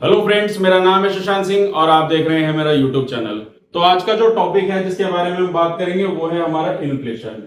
Hello friends, मेरा नाम है सुशांत सिंह और आप देख रहे हैं मेरा यूट्यूब चैनल। तो आज का जो टॉपिक है जिसके बारे में हम बात करेंगे वो है हमारा इन्फ्लेशन।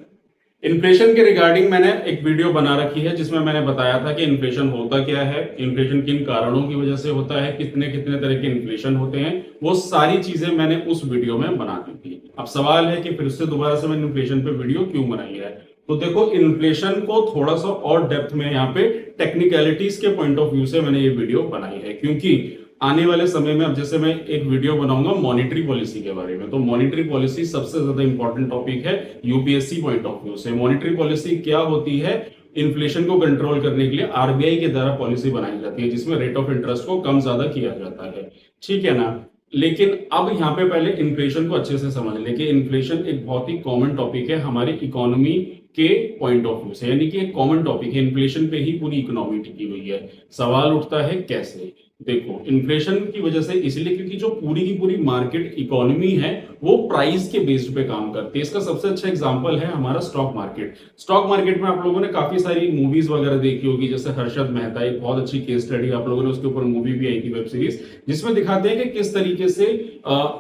इन्फ्लेशन के रिगार्डिंग मैंने एक वीडियो बना रखी है जिसमें मैंने बताया था कि इन्फ्लेशन होता क्या है, इन्फ्लेशन किन कारणों की वजह से होता है, कितने कितने तरह के इन्फ्लेशन होते हैं, वो सारी चीजें मैंने उस वीडियो में बना दी थी। अब सवाल है कि फिर से दोबारा से मैंने इन्फ्लेशन पे वीडियो क्यों बनाई है। तो देखो, इन्फ्लेशन को थोड़ा सा और डेप्थ में यहाँ पे टेक्निकलिटीज के पॉइंट ऑफ व्यू से मैंने ये वीडियो बनाई है, क्योंकि आने वाले समय में अब जैसे मैं एक वीडियो बनाऊंगा मॉनेटरी पॉलिसी के बारे में, तो मॉनेटरी पॉलिसी सबसे ज्यादा इंपॉर्टेंट टॉपिक है यूपीएससी पॉइंट ऑफ व्यू से। मॉनेटरी पॉलिसी क्या होती है? इन्फ्लेशन को कंट्रोल करने के लिए आरबीआई के द्वारा पॉलिसी बनाई जाती है जिसमें रेट ऑफ इंटरेस्ट को कम ज्यादा किया जाता है, ठीक है ना। लेकिन अब यहाँ पे पहले इन्फ्लेशन को अच्छे से समझ लें कि इन्फ्लेशन एक बहुत ही कॉमन टॉपिक है हमारी इकोनॉमी के पॉइंट ऑफ व्यू से, यानी कि एक कॉमन टॉपिक है। इन्फ्लेशन पे ही पूरी इकोनॉमी टिकी हुई है। सवाल उठता है कैसे? देखो, इन्फ्लेशन की वजह से इसलिए क्योंकि जो पूरी की पूरी मार्केट इकोनॉमी है वो प्राइस के बेस्ड पे काम करती है। इसका सबसे अच्छा एग्जांपल है हमारा स्टॉक मार्केट। स्टॉक मार्केट में आप लोगों ने काफी सारी मूवीज वगैरह देखी होगी, जैसे हर्षद मेहता, एक बहुत अच्छी केस स्टडी, आप लोगों ने उसके ऊपर मूवी भी आई थी, वेब सीरीज, जिसमें दिखाते हैं कि किस तरीके से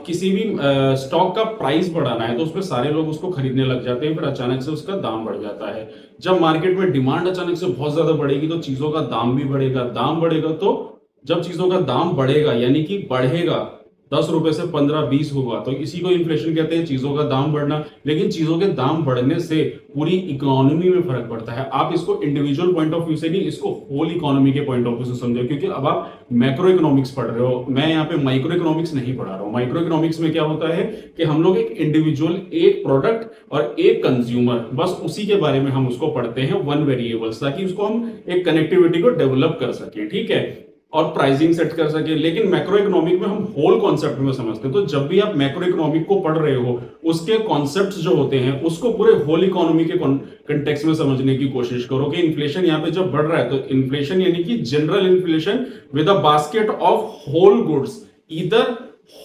किसी भी स्टॉक का प्राइस बढ़ाना है तो उसमें सारे लोग उसको खरीदने लग जाते हैं, फिर अचानक से उसका दाम बढ़ जाता है। जब मार्केट में डिमांड अचानक से बहुत ज्यादा बढ़ेगी तो चीजों का दाम भी बढ़ेगा, दाम बढ़ेगा तो जब चीजों का दाम बढ़ेगा यानी कि बढ़ेगा, 10 रुपए से 15-20 होगा, तो इसी को इन्फ्लेशन कहते हैं, चीजों का दाम बढ़ना। लेकिन चीजों के दाम बढ़ने से पूरी इकोनॉमी में फर्क पड़ता है। आप इसको इंडिविजुअल पॉइंट ऑफ व्यू से नहीं, इसको होल इकोनॉमी के पॉइंट ऑफ व्यू से समझो, क्योंकि अब आप मैक्रो इकोनॉमिक्स पढ़ रहे हो, मैं यहाँ पे माइक्रो इकोनॉमिक्स नहीं पढ़ा रहा हूँ। माइक्रो इकोनॉमिक्स में क्या होता है कि हम लोग एक इंडिविजुअल, एक प्रोडक्ट और एक कंज्यूमर, बस उसी के बारे में हम उसको पढ़ते हैं, वन वेरिएबल्स, ताकि उसको हम एक कनेक्टिविटी को डेवलप कर सके, ठीक है, और प्राइसिंग सेट कर सके। लेकिन मैक्रो इकोनॉमिक में हम होल कॉन्सेप्ट में समझते हैं। तो जब भी आप मैक्रो इकोनॉमिक को पढ़ रहे हो, उसके कॉन्सेप्ट्स जो होते हैं उसको पूरे होल इकोनॉमी के कंटेक्स्ट में समझने की कोशिश करो कि इन्फ्लेशन यहाँ पे जब बढ़ रहा है तो इन्फ्लेशन यानी कि general inflation with a basket of whole goods, इधर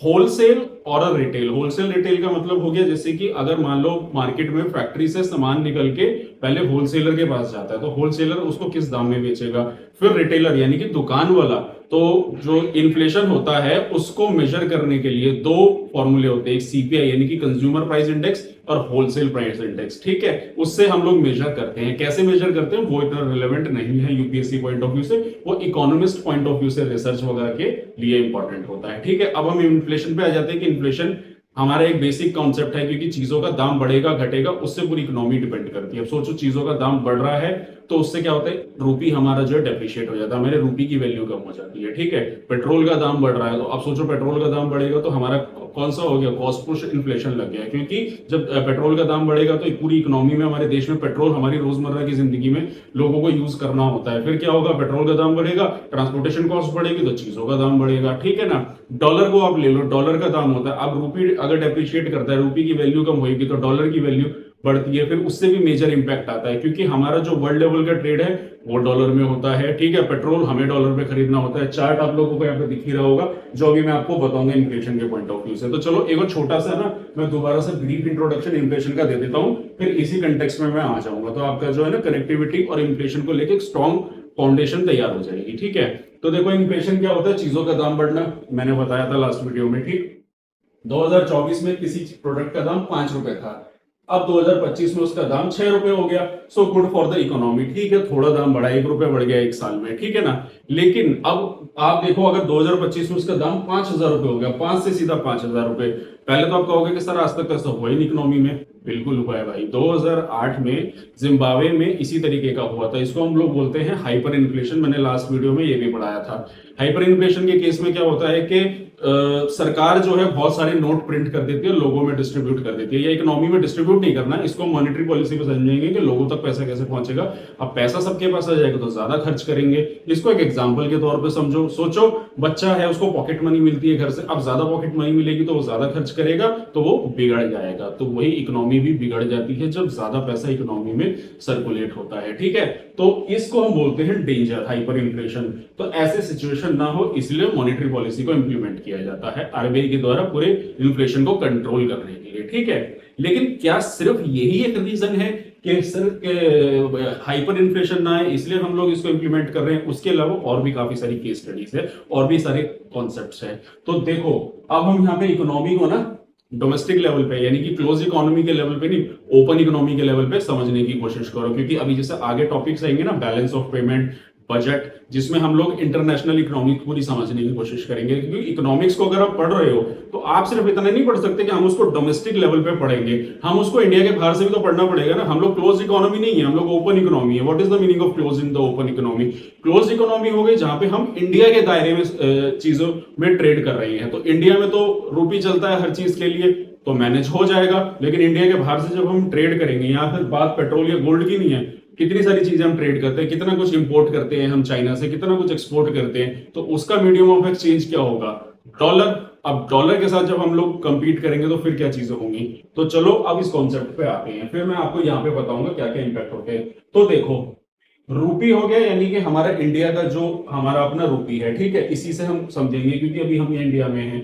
होलसेल और रिटेल। होलसेल रिटेल का मतलब हो गया जैसे कि अगर मान लो मार्केट में फैक्ट्री से सामान निकल के पहले होलसेलर के पास जाता है तो होलसेलर उसको किस दाम में बेचेगा, फिर रिटेलर यानी कि दुकान वाला। तो जो इन्फ्लेशन होता है उसको मेजर करने के लिए दो फॉर्मूले होते हैं, एक सीपीआई यानी कि कंज्यूमर प्राइस इंडेक्स और होलसेल प्राइस इंडेक्स, ठीक है। उससे हम लोग मेजर करते हैं। कैसे मेजर करते हैं वो इतना रिलेवेंट नहीं है यूपीएससी पॉइंट ऑफ व्यू से, वो इकोनॉमिस्ट पॉइंट ऑफ व्यू से रिसर्च वगैरह के लिए इंपॉर्टेंट होता है, ठीक है। अब हम इन्फ्लेशन पे आ जाते हैं कि इन्फ्लेशन हमारा एक बेसिक कॉन्सेप्ट है, क्योंकि चीजों का दाम बढ़ेगा घटेगा उससे पूरी इकोनॉमी डिपेंड करती है। अब सोचो, चीजों का दाम बढ़ रहा है तो उससे क्या होता है, रूपी हमारा जो है डेप्रिशिएट हो जाता है, हमारे रूपी की वैल्यू कम हो जाती है, ठीक है। पेट्रोल का दाम बढ़ रहा है तो अब सोचो पेट्रोल का दाम बढ़ेगा तो हमारा कौन सा हो गया, कॉस्ट पुश इन्फ्लेशन लग गया, क्योंकि जब पेट्रोल का दाम बढ़ेगा तो पूरी इकोनॉमी में, हमारे देश में पेट्रोल हमारी रोजमर्रा की जिंदगी में लोगों को यूज करना होता है। फिर क्या होगा, पेट्रोल का दाम बढ़ेगा, ट्रांसपोर्टेशन कॉस्ट बढ़ेगी तो चीजों का दाम बढ़ेगा, ठीक है ना। डॉलर को आप ले लो, डॉलर का दाम होता है, अब रूपी अगर डेप्रिशिएट करता है, रूपी की वैल्यू कम होगी तो डॉलर की वैल्यू बढ़ती है, फिर उससे भी मेजर इंपैक्ट आता है, क्योंकि हमारा जो वर्ल्ड लेवल का ट्रेड है वो डॉलर में होता है, ठीक है। पेट्रोल हमें डॉलर में खरीदना होता है। चार्ट आप लोगों को यहाँ पे दिख ही रहा होगा जो अभी मैं आपको बताऊंगा इन्फ्लेशन के पॉइंट ऑफ व्यू से। तो चलो एक छोटा सा ना मैं दोबारा से ब्रीफ इंट्रोडक्शन इन्फ्लेशन का दे देता हूँ, फिर इसी कंटेक्स्ट में मैं आ जाऊंगा, तो आपका जो है ना कनेक्टिविटी और इन्फ्लेशन को लेकर एक स्ट्रॉन्ग फाउंडेशन तैयार हो जाएगी, ठीक है। तो देखो, इन्फ्लेशन क्या होता है, चीजों का दाम बढ़ना, मैंने बताया था लास्ट वीडियो में, ठीक। 2024 में किसी प्रोडक्ट का दाम 5 रुपए था, अब 2025 में उसका दाम 6 रुपए हो गया। So good for the economy, ठीक है, थोड़ा दाम बढ़ा, 1 रुपए बढ़ गया एक साल में, ठीक है ना। लेकिन अब आप देखो, अगर 2025 में उसका दाम 5,000 रुपए हो गया, 5 से सीधा 5,000 रुपए, पहले तो आप कहोगे कि सर आज तक कैसा हुआ ही नहीं इकोनॉमी में। बिल्कुल हुआ है भाई। 2008 में जिम्बाब्वे में इसी तरीके का हुआ था, इसको हम लोग बोलते हैं हाइपर इन्फ्लेशन। मैंने लास्ट वीडियो में ये भी पढ़ाया था। हाइपर इन्फ्लेशन के केस में क्या होता है कि सरकार जो है बहुत सारे नोट प्रिंट कर देती है, लोगों में डिस्ट्रीब्यूट कर देती है, या इकोनॉमी में डिस्ट्रीब्यूट नहीं करना, इसको मॉनेटरी पॉलिसी पे समझेंगे कि लोगों तक पैसा कैसे पहुंचेगा। अब पैसा सबके पास आ जाएगा तो ज्यादा खर्च करेंगे। इसको एक एग्जांपल के तौर पे समझो, सोचो बच्चा है, उसको पॉकेट मनी मिलती है घर से, अब ज्यादा पॉकेट मनी मिलेगी तो वो ज्यादा खर्च करेगा तो वो बिगड़ जाएगा। तो वही इकोनॉमी भी बिगड़ जाती है जब ज्यादा पैसा इकोनॉमी में सर्कुलेट होता है, ठीक है। तो इसको हम बोलते हैं डेंजर, हाइपर इन्फ्लेशन। तो ऐसे सिचुएशन ना हो इसलिए मॉनेटरी पॉलिसी को इंप्लीमेंट किया जाता है आरबीआई के द्वारा पूरे इन्फ्लेशन को कंट्रोल करने के लिए, ठीक है। लेकिन क्या सिर्फ यही एक रीजन है कि सिर्फ हाइपर इन्फ्लेशन ना है इसलिए हम लोग इसको इंप्लीमेंट कर रहे हैं, उसके अलावा और भी काफी सारी केस स्टडीज है और भी सारे कॉन्सेप्ट्स है। तो देखो अब हम यहाँ पे इकोनॉमी को ना डोमेस्टिक लेवल पे यानी कि क्लोज इकोनॉमी के लेवल पे नहीं, ओपन इकोनॉमी के लेवल पे समझने की कोशिश करो, क्योंकि अभी जैसे आगे टॉपिक्स आएंगे ना, बैलेंस ऑफ पेमेंट, बजट, जिसमें हम लोग इंटरनेशनल इकोनॉमिक पूरी समझने की कोशिश करेंगे। क्योंकि इकोनॉमिक्स को अगर आप पढ़ रहे हो तो आप सिर्फ इतना नहीं पढ़ सकते कि हम उसको डोमेस्टिक लेवल पे पढ़ेंगे, हम उसको इंडिया के बाहर से भी तो पढ़ना पड़ेगा ना। हम लोग क्लोज इकोनॉमी नहीं है, हम लोग ओपन इकोनॉमी है। What is the meaning of close in the open economy? Close economy हो गई जहां पे हम इंडिया के दायरे में चीजों में ट्रेड कर रहे हैं। तो इंडिया में तो रूपी चलता है हर चीज के लिए, तो मैनेज हो जाएगा। लेकिन इंडिया के बाहर से जब हम ट्रेड करेंगे, या फिर बात पेट्रोल या गोल्ड की नहीं है, कितनी सारी चीजें हम ट्रेड करते हैं, कितना कुछ इंपोर्ट करते हैं हम चाइना से, कितना कुछ एक्सपोर्ट करते हैं, तो उसका मीडियम ऑफ एक्सचेंज क्या होगा? डॉलर। अब डॉलर के साथ जब हम लोग कंपीट करेंगे तो फिर क्या चीजें होंगी? तो चलो अब इस कॉन्सेप्ट पे आते हैं, फिर मैं आपको यहाँ पे बताऊंगा क्या क्या इंपैक्ट होते हैं। तो देखो, रूपी हो गया यानी कि हमारा इंडिया का जो हमारा अपना रूपी है, ठीक है, इसी से हम समझेंगे क्योंकि अभी हम इंडिया में हैं।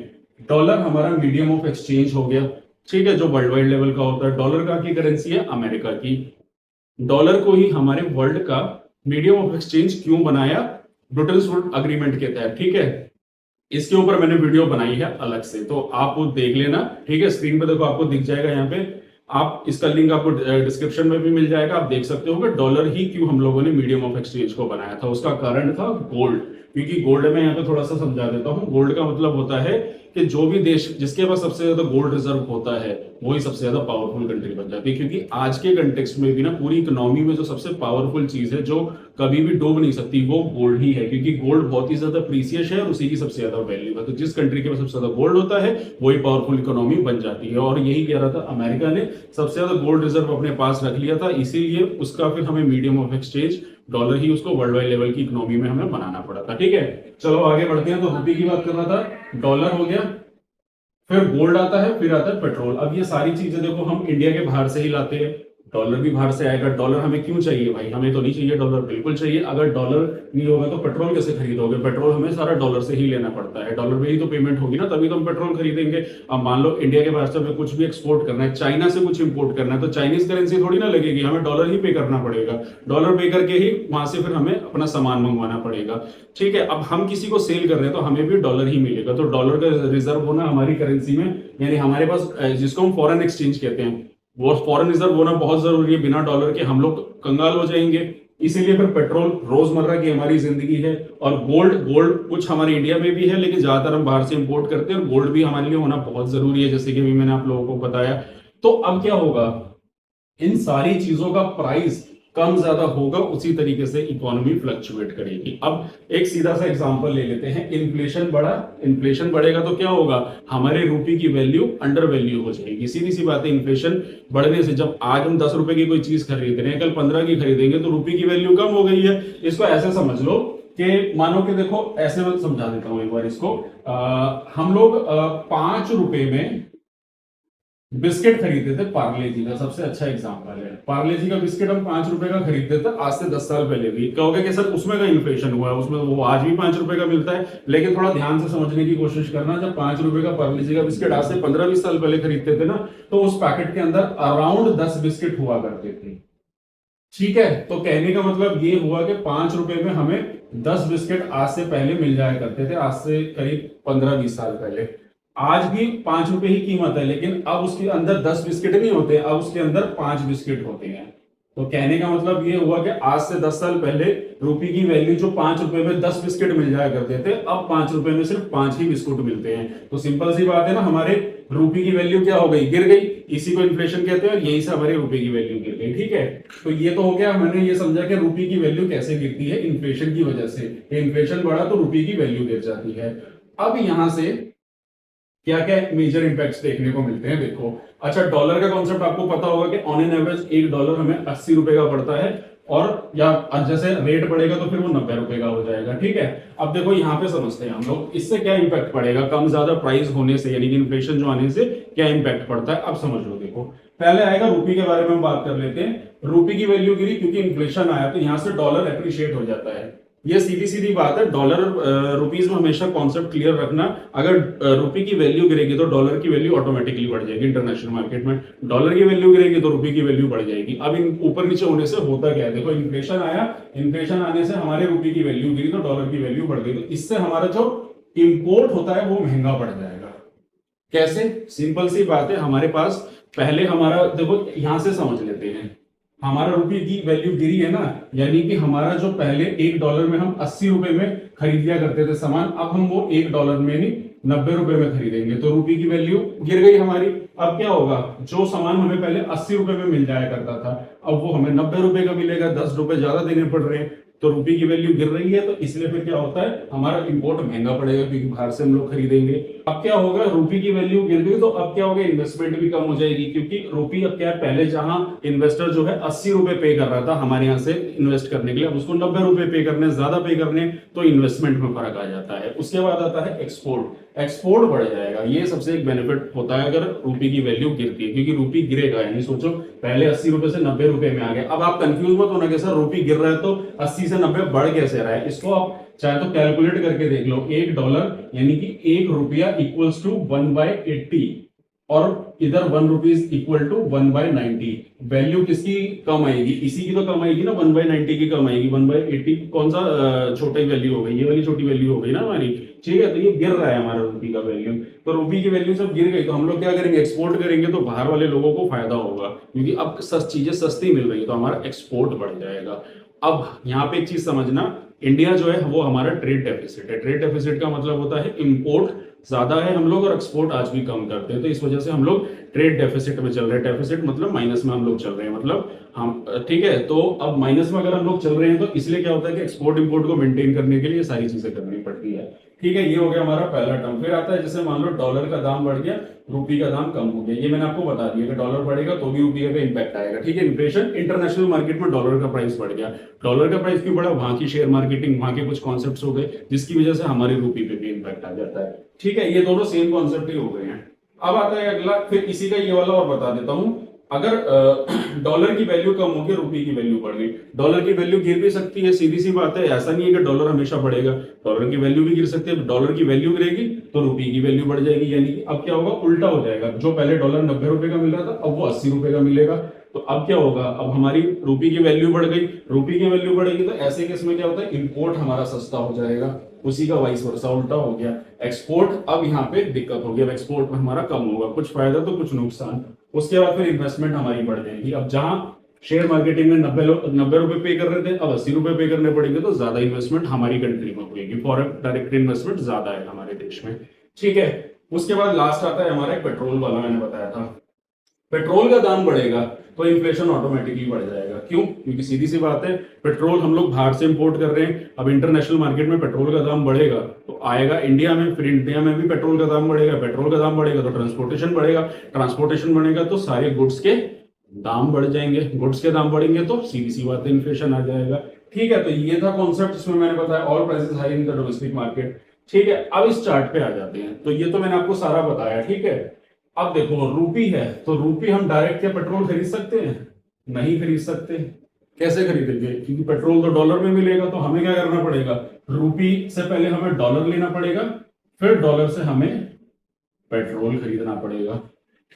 डॉलर हमारा मीडियम ऑफ एक्सचेंज हो गया, ठीक है, जो वर्ल्ड वाइड लेवल का होता है। डॉलर का की करेंसी है अमेरिका की। डॉलर को ही हमारे वर्ल्ड का मीडियम ऑफ एक्सचेंज क्यों बनाया? ब्रिटन वुड्स एग्रीमेंट के तहत, ठीक है। इसके ऊपर मैंने वीडियो बनाई है अलग से, तो आप वो देख लेना, ठीक है। स्क्रीन पे देखो आपको दिख जाएगा यहाँ पे, आप इसका लिंक आपको डिस्क्रिप्शन में भी मिल जाएगा, आप देख सकते हो कि डॉलर ही क्यों हम लोगों ने मीडियम ऑफ एक्सचेंज को बनाया था। उसका कारण था गोल्ड, क्योंकि गोल्ड में यहाँ पे थोड़ा सा समझा देता हूँ। गोल्ड का मतलब होता है कि जो भी देश जिसके पास सबसे ज्यादा गोल्ड रिजर्व होता है वही सबसे ज्यादा पावरफुल कंट्री बन जाती है। क्योंकि आज के कंटेक्स्ट में भी ना पूरी इकोनॉमी में जो सबसे पावरफुल चीज है जो कभी भी डूब नहीं सकती वो गोल्ड ही है, क्योंकि गोल्ड बहुत ही ज्यादा प्रीसियस है और उसी की सबसे ज्यादा वैल्यू है। तो जिस कंट्री के पास सबसे ज्यादा गोल्ड होता है वही पावरफुल इकोनॉमी बन जाती है। और यही कह रहा था, अमेरिका ने सबसे ज्यादा गोल्ड रिजर्व अपने पास रख लिया था, इसीलिए उसका फिर हमें मीडियम ऑफ एक्सचेंज डॉलर ही उसको वर्ल्ड वाइड लेवल की इकोनॉमी में हमें बनाना पड़ा था, ठीक है। चलो आगे बढ़ते हैं। तो रुपये की बात कर रहा था, डॉलर हो गया, फिर गोल्ड आता है, फिर आता है पेट्रोल। अब ये सारी चीजें देखो हम इंडिया के बाहर से ही लाते हैं, डॉलर भी बाहर से आएगा। डॉलर हमें क्यों चाहिए भाई? हमें तो नहीं चाहिए डॉलर, बिल्कुल चाहिए। अगर डॉलर नहीं होगा तो पेट्रोल कैसे खरीदोगे? पेट्रोल हमें सारा डॉलर से ही लेना पड़ता है, डॉलर में ही तो पेमेंट होगी ना, तभी तो हम पेट्रोल खरीदेंगे। अब मान लो इंडिया के बाहर से हमें कुछ भी एक्सपोर्ट करना है, चाइना से कुछ इंपोर्ट करना है, तो चाइनीज करेंसी थोड़ी ना लगेगी, हमें डॉलर ही पे करना पड़ेगा। डॉलर पे करके ही वहां से फिर हमें अपना सामान मंगवाना पड़ेगा, ठीक है। अब हम किसी को सेल कर रहे हैं तो हमें भी डॉलर ही मिलेगा। तो डॉलर का रिजर्व होना हमारी करेंसी में, यानी हमारे पास जिसको हम फॉरेन एक्सचेंज कहते हैं, वो फॉरेन रिजर्व होना बहुत जरूरी है। बिना डॉलर के हम लोग कंगाल हो जाएंगे। इसीलिए फिर पेट्रोल रोजमर्रा की हमारी जिंदगी है। और गोल्ड, गोल्ड कुछ हमारे इंडिया में भी है लेकिन ज्यादातर हम बाहर से इंपोर्ट करते हैं, और गोल्ड भी हमारे लिए होना बहुत जरूरी है, जैसे कि अभी मैंने आप लोगों को बताया। तो अब क्या होगा, इन सारी चीजों का प्राइस कम ज्यादा होगा, उसी तरीके से इकोनॉमी फ्लक्चुएट करेगी। अब एक सीधा सा एग्जांपल ले लेते हैं, इन्फ्लेशन बढ़ा, इन्फ्लेशन बढ़ेगा तो क्या होगा, हमारे रुपये की वैल्यू अंडर वैल्यू हो जाएगी। सीधी सी बात है, इन्फ्लेशन बढ़ने से, जब आज हम 10 रुपए की कोई चीज खरीद रहे हैं, कल 15 की खरीदेंगे तो रुपये की वैल्यू कम हो गई है। इसको ऐसे समझ लो कि मानो कि देखो, ऐसे मैं समझा देता हूं एक बार इसको। हम लोग 5 रुपए में बिस्किट खरीदते थे, पार्ले जी का सबसे अच्छा एग्जांपल है। पार्ले जी का बिस्किट हम 5 रुपए का खरीदते थे आज से 10 साल पहले भी। कहोगे कि सर उसमें का इन्फ्लेशन हुआ है, उसमें वो आज भी 5 रुपए का मिलता है। लेकिन थोड़ा ध्यान से समझने की कोशिश करना, जब 5 रुपए का पार्ले जी का बिस्किट आज से 15-20 साल पहले खरीदते थे ना, तो उस पैकेट के अंदर अराउंड 10 बिस्किट हुआ करते थे, ठीक है। तो कहने का मतलब ये हुआ कि 5 रुपए में हमें 10 बिस्किट आज से पहले मिल जाया करते थे, आज से करीब 15-20 साल पहले। आज भी 5 रुपए ही कीमत है, लेकिन अब उसके अंदर 10 बिस्किट नहीं होते, अब उसके अंदर 5 बिस्किट होते हैं। तो कहने का मतलब ये हुआ कि आज से 10 साल पहले रुपये की वैल्यू जो 5 रुपए में 10 बिस्किट मिल जाया करते थे, अब 5 रुपए में सिर्फ 5 ही बिस्कुट मिलते हैं। तो सिंपल सी बात है ना, हमारे रुपये की वैल्यू क्या हो गई, गिर गई। इसी को इन्फ्लेशन कहते हैं और यही से हमारे रुपये की वैल्यू गिर गई, ठीक है। तो ये तो हो गया, मैंने ये समझा कि रुपये की वैल्यू कैसे गिरती है, इन्फ्लेशन की वजह से। इन्फ्लेशन बढ़ा तो रुपये की वैल्यू गिर जाती है। अब यहां से क्या क्या मेजर इंपैक्ट्स देखने को मिलते हैं, देखो। अच्छा, डॉलर का कॉन्सेप्ट आपको पता होगा कि ऑन एन एवरेज $1 हमें 80 रुपए का पड़ता है, और या जैसे रेट बढ़ेगा तो फिर वो 90 रुपए का हो जाएगा, ठीक है। अब देखो यहाँ पे समझते हैं हम लोग, इससे क्या इंपैक्ट पड़ेगा कम ज्यादा प्राइस होने से, यानी कि इन्फ्लेशन जो आने से क्या इंपैक्ट पड़ता है। अब समझ लो, देखो पहले आएगा रुपये के बारे में हम बात कर लेते हैं। रुपये की वैल्यू गिरी क्योंकि इन्फ्लेशन आया, तो यहाँ से डॉलर एप्रिशिएट हो जाता है। ये सीधी सीधी बात है। डॉलर रुपीज में हमेशा कॉन्सेप्ट क्लियर रखना। अगर रुपी की वैल्यू गिरेगी तो डॉलर की वैल्यू ऑटोमेटिकली बढ़ जाएगी इंटरनेशनल मार्केट में। डॉलर की वैल्यू गिरेगी तो रुपी की वैल्यू बढ़ जाएगी। अब इन ऊपर नीचे होने से होता क्या है, देखो इन्फ्लेशन आया, इन्फ्लेशन आने से हमारे रुपी की वैल्यू गिरी तो डॉलर की वैल्यू बढ़ गई, तो इससे हमारा जो इंपोर्ट होता है वो महंगा पड़ जाएगा। कैसे? सिंपल सी बात है, हमारे पास पहले हमारा देखो यहां से समझ लेते हैं, हमारा रुपये की वैल्यू गिरी है ना, यानी कि हमारा जो पहले $1 में हम 80 रुपए में खरीद लिया करते थे सामान, अब हम वो $1 में नहीं 90 रुपए में खरीदेंगे, तो रुपये की वैल्यू गिर गई हमारी। अब क्या होगा, जो सामान हमें पहले 80 रुपए में मिल जाया करता था अब वो हमें 90 रुपए का मिलेगा, 10 रुपए ज्यादा देने पड़ रहे हैं, तो रुपये की वैल्यू गिर रही है, तो इसलिए फिर क्या होता है, हमारा इंपोर्ट महंगा पड़ेगा क्योंकि बाहर से हम लोग खरीदेंगे। अब क्या होगा, रुपये की वैल्यू गिर गई तो अब क्या होगा, इन्वेस्टमेंट भी कम हो जाएगी, क्योंकि रुपये अब क्या है, पहले जहां इन्वेस्टर जो है 80 रुपए पे कर रहा था हमारे यहाँ से इन्वेस्ट करने के लिए, अब उसको 90 रुपए पे करने, ज्यादा पे करने, तो इन्वेस्टमेंट में फर्क आ जाता है। उसके बाद आता है एक्सपोर्ट, एक्सपोर्ट बढ़ जाएगा। ये सबसे एक बेनिफिट होता है अगर रुपये की वैल्यू गिरती है, क्योंकि रुपये गिरेगा, यानी सोचो पहले 80 रुपए से 90 रुपए में आ गया। अब आप कंफ्यूज मत होना कि सर रुपये गिर रहा है तो 80 से 90 बढ़ कैसे रहा है, इसको आप चाहे तो कैलकुलेट करके देख लो। $1 यानी कि ₹1 इक्वल्स टू 1/80 और इधर ₹1 इक्वल टू 1/90। वैल्यू किसकी कम आएगी, इसी की तो कम आएगी ना, 1/90 की कम आएगी। 1/80 कौन सा छोटी वैल्यू हो गई, ये वाली छोटी वैल्यू हो गई ना हमारी, ठीक है। तो ये गिर रहा है हमारा रुपये का वैल्यू, तो रुपये की वैल्यू सब गिर गई तो हम लोग क्या करेंगे, एक्सपोर्ट करेंगे, तो बाहर वाले लोगों को फायदा होगा क्योंकि अब चीजें सस्ती मिल रही है, तो हमारा एक्सपोर्ट बढ़ जाएगा। अब यहाँ पे एक चीज समझना, इंडिया जो है वो हमारा ट्रेड डेफिसिट है। ट्रेड डेफिसिट का मतलब होता है इंपोर्ट ज्यादा है हम लोग और एक्सपोर्ट आज भी कम करते हैं, तो इस वजह से हम लोग ट्रेड डेफिसिट में चल रहे हैं। डेफिसिट मतलब माइनस में हम लोग चल रहे हैं, मतलब हम, ठीक है। तो अब माइनस में अगर हम लोग चल रहे हैं तो इसलिए क्या होता है कि एक्सपोर्ट इंपोर्ट को मेंटेन करने के लिए सारी चीजें करनी पड़ती है, ठीक है। ये हो गया हमारा पहला टर्म। फिर आता है जैसे मान लो डॉलर का दाम बढ़ गया, रुपये का दाम कम हो गया, ये मैंने आपको बता दिया कि डॉलर बढ़ेगा तो भी रुपये पे इंपैक्ट आएगा, ठीक है। इन्फ्लेशन, इंटरनेशनल मार्केट में डॉलर का प्राइस बढ़ गया, डॉलर का प्राइस क्यों बढ़ा, वहां की शेयर मार्केटिंग, वहां के कुछ कॉन्सेप्ट्स हो गए जिसकी वजह से हमारी रुपये पे भी इंपैक्ट आ जाता है, ठीक है। ये दोनों सेम कॉन्सेप्ट ही हो गए हैं। अब आता है अगला, फिर इसी का ये वाला और बता देता हूं, अगर डॉलर की वैल्यू कम होगी, रुपये की वैल्यू बढ़ गई, डॉलर की वैल्यू गिर भी सकती है, सीधी सी बात है, ऐसा नहीं है कि डॉलर हमेशा बढ़ेगा, डॉलर की वैल्यू भी गिर सकती है। डॉलर की वैल्यू गिरेगी तो रुपये की वैल्यू बढ़ जाएगी, यानी कि अब क्या होगा, उल्टा हो जाएगा। जो पहले डॉलर 90 रुपए का मिल रहा था अब वो 80 रुपए का मिलेगा, तो अब क्या होगा, अब हमारी रुपये की वैल्यू बढ़ गई, रुपये की वैल्यू बढ़ेगी तो ऐसे केस में क्या होता है, इंपोर्ट हमारा सस्ता हो जाएगा, उसी का वाइस वर्सा उल्टा हो गया। एक्सपोर्ट अब यहाँ पे दिक्कत होगी, अब एक्सपोर्ट में हमारा कम होगा, कुछ फायदा तो कुछ नुकसान। उसके बाद फिर इन्वेस्टमेंट हमारी बढ़ जाएगी, अब जहां शेयर मार्केटिंग में 90 रुपए पे कर रहे थे अब 80 रुपए पे करने पड़ेंगे, तो ज्यादा इन्वेस्टमेंट हमारी कंट्री में होगी, फॉरेन डायरेक्ट इन्वेस्टमेंट ज्यादा है हमारे देश में, ठीक है। उसके बाद लास्ट आता है हमारा पेट्रोल वाला, मैंने बताया था पेट्रोल का दाम बढ़ेगा तो इन्फ्लेशन ऑटोमेटिकली बढ़ जाएगा। क्यों? क्योंकि सीधी सी बात है, पेट्रोल हम लोग बाहर से इंपोर्ट कर रहे हैं, अब इंटरनेशनल मार्केट में पेट्रोल का दाम बढ़ेगा तो आएगा इंडिया में, फिर इंडिया में भी पेट्रोल का दाम बढ़ेगा, पेट्रोल का दाम बढ़ेगा तो ट्रांसपोर्टेशन बढ़ेगा, ट्रांसपोर्टेशन बढ़ेगा तो सारे गुड्स के दाम बढ़ जाएंगे, गुड्स के दाम बढ़ेंगे तो सीधी सी बात है इन्फ्लेशन आ जाएगा, ठीक है। तो ये था कॉन्सेप्ट जिसमें मैंने बताया all prices high in the domestic market, ठीक है। अब इस चार्ट पे आ जाते हैं, तो ये तो मैंने आपको सारा बताया, ठीक है। अब देखो रूपी है, तो रूपी हम डायरेक्ट क्या पेट्रोल खरीद सकते हैं? नहीं खरीद सकते। कैसे खरीदेंगे? क्योंकि पेट्रोल तो डॉलर में मिलेगा, तो हमें क्या करना पड़ेगा, रूपी से पहले हमें डॉलर लेना पड़ेगा, फिर डॉलर से हमें पेट्रोल खरीदना पड़ेगा,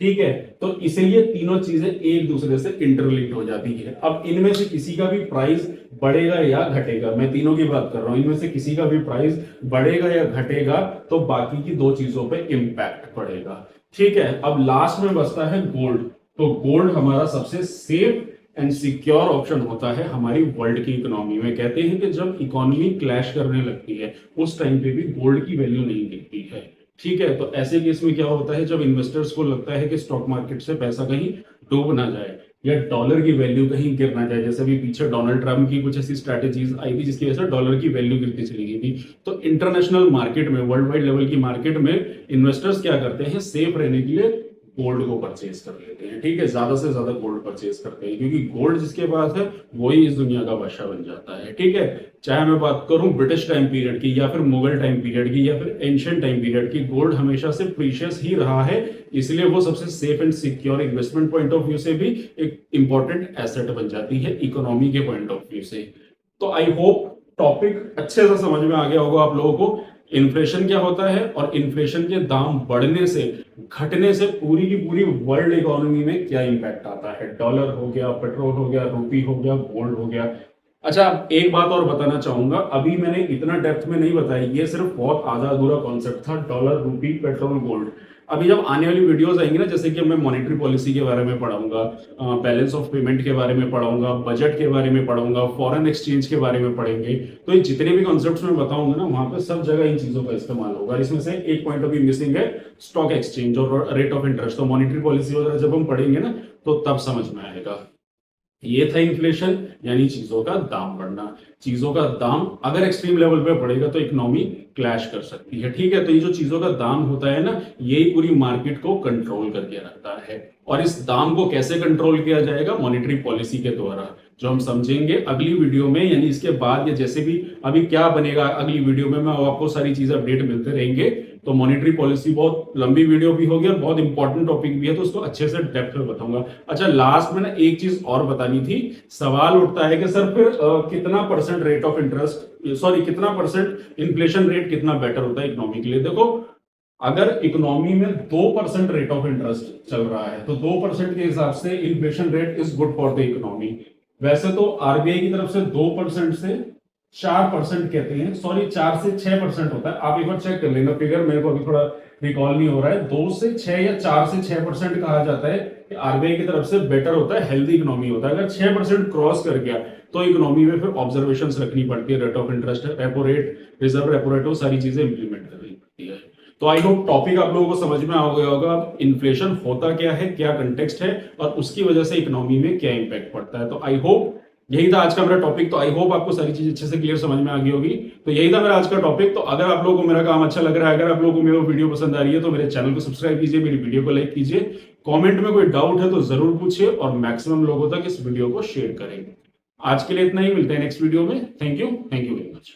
ठीक है। तो इसीलिए तीनों चीजें एक दूसरे से इंटरलिंक्ड हो जाती है। अब इनमें से किसी का भी प्राइस बढ़ेगा या घटेगा, मैं तीनों की बात कर रहा हूं, इनमें से किसी का भी प्राइस बढ़ेगा या घटेगा तो बाकी की दो चीजों पे इंपैक्ट पड़ेगा, ठीक है। अब लास्ट में बचता है गोल्ड, तो गोल्ड हमारा सबसे सेफ एंड सिक्योर ऑप्शन होता है हमारी वर्ल्ड की इकोनॉमी में। कहते हैं कि जब इकोनॉमी क्लैश करने लगती है उस टाइम पे भी गोल्ड की वैल्यू नहीं दिखती है, ठीक है। तो ऐसे केस में क्या होता है, जब इन्वेस्टर्स को लगता है कि स्टॉक मार्केट से पैसा कहीं डूब ना जाए या डॉलर की वैल्यू कहीं गिर ना जाए, जैसे भी पीछे डोनाल्ड ट्रम्प की कुछ ऐसी स्ट्रैटेजीज आई थी जिसकी वजह से डॉलर की वैल्यू गिरती चली गई थी, तो इंटरनेशनल मार्केट में, वर्ल्ड वाइड लेवल की मार्केट में इन्वेस्टर्स क्या करते हैं, सेफ रहने के लिए गोल्ड को परचेज कर लेते हैं, ठीक है। ज्यादा से ज्यादा गोल्ड परचेज करते हैं क्योंकि गोल्ड जिसके पास है वही इस दुनिया का बादशाह बन जाता है, ठीक है। चाहे मैं बात करूं ब्रिटिश टाइम पीरियड की या फिर मुगल टाइम पीरियड की या फिर एंशिएंट टाइम पीरियड की, गोल्ड हमेशा से प्रीशियस ही रहा है, इसलिए वो सबसे safe and secure investment point of view से भी एक इंपॉर्टेंट एसेट बन जाती है इकोनॉमी के पॉइंट ऑफ व्यू से। तो आई होप टॉपिक अच्छे से समझ में आ गया होगा आप लोगों को। इन्फ्लेशन क्या होता है और इन्फ्लेशन के दाम बढ़ने से, घटने से पूरी की पूरी वर्ल्ड इकोनॉमी में क्या इंपैक्ट आता है। डॉलर हो गया, पेट्रोल हो गया, रूपी हो गया, गोल्ड हो गया। अच्छा, एक बात और बताना चाहूंगा, अभी मैंने इतना डेप्थ में नहीं बताई, ये सिर्फ बहुत आधा अधूरा कॉन्सेप्ट था, डॉलर, रूपी, पेट्रोल, गोल्ड। अभी जब आने वाली वीडियोस आएंगी ना, जैसे कि मैं मॉनेटरी पॉलिसी के बारे में पढ़ाऊंगा, बैलेंस ऑफ पेमेंट के बारे में पढ़ाऊंगा, बजट के बारे में पढ़ाऊंगा, फॉरेन एक्सचेंज के बारे में पढ़ेंगे, तो ये जितने भी कॉन्सेप्ट्स मैं बताऊंगा ना, वहां पे सब जगह इन चीजों का इस्तेमाल होगा। इसमें से एक पॉइंट अभी मिसिंग है, स्टॉक एक्सचेंज और रेट ऑफ इंटरेस्ट। तो मॉनेटरी पॉलिसी वगैरह जब हम पढ़ेंगे ना, तो तब समझ में आएगा। ये था इन्फ्लेशन, यानी चीजों का दाम बढ़ना। चीजों का दाम अगर एक्सट्रीम लेवल पे बढ़ेगा तो इकोनॉमी क्लैश कर सकती है, ठीक है। तो ये जो चीजों का दाम होता है ना, यही पूरी मार्केट को कंट्रोल करके रखता है। और इस दाम को कैसे कंट्रोल किया जाएगा? मॉनेटरी पॉलिसी के द्वारा, जो हम समझेंगे अगली वीडियो में, यानी इसके बाद या जैसे भी अभी क्या बनेगा अगली वीडियो में, मैं आपको सारी चीजें अपडेट मिलते रहेंगे। तो मॉनेटरी पॉलिसी बहुत लंबी वीडियो भी होगी और बहुत इंपॉर्टेंट टॉपिक भी है, तो उसको अच्छे से डेप्थ में बताऊंगा। अच्छा, लास्ट में ना एक चीज और बतानी थी। सवाल उठता है कि सर फिर कितना percent rate of interest, sorry कितना परसेंट इन्फ्लेशन रेट कितना बेटर होता है इकोनॉमी के लिए? देखो, अगर इकोनॉमी में 2% रेट ऑफ इंटरेस्ट चल रहा है, तो 2% के हिसाब से inflation rate is good for the economy. वैसे तो आरबीआई की तरफ से 2% से 4% कहते हैं, सॉरी 4 से 6% होता है। आप एक बार चेक कर लेना फिगर, मेरे को अभी थोड़ा रिकॉल नहीं हो रहा है। 2 से 6 या 4 से 6% कहा जाता है कि आरबीआई की तरफ से बेटर होता है, हेल्दी इकोनॉमी होता है। अगर 6% क्रॉस कर गया तो इकोनॉमी में फिर ऑब्जर्वेशन रखनी पड़ती है, rate of interest, repo rate, reserve repo rate, वो सारी चीजें इंप्लीमेंट करनी पड़ती है। तो आई होप टॉपिक आप लोगों को समझ में आ गया होगा, इन्फ्लेशन होता क्या है, क्या कंटेक्स्ट है और उसकी वजह से इकोनॉमी में क्या इंपैक्ट पड़ता है। तो आई होप यही था आज का मेरा टॉपिक। तो आई होप आपको सारी चीज अच्छे से क्लियर समझ में आ गई होगी। तो यही था मेरा आज का टॉपिक। तो अगर आप लोगों को मेरा काम अच्छा लग रहा है, अगर आप लोगों को मेरी वीडियो पसंद आ रही है, तो मेरे चैनल को सब्सक्राइब कीजिए, मेरी वीडियो को लाइक कीजिए, कमेंट में कोई डाउट है तो जरूर पूछिए और मैक्सिमम लोगों तक इस वीडियो को शेयर करें। आज के लिए इतना ही, मिलते हैं नेक्स्ट वीडियो में। Thank you very much.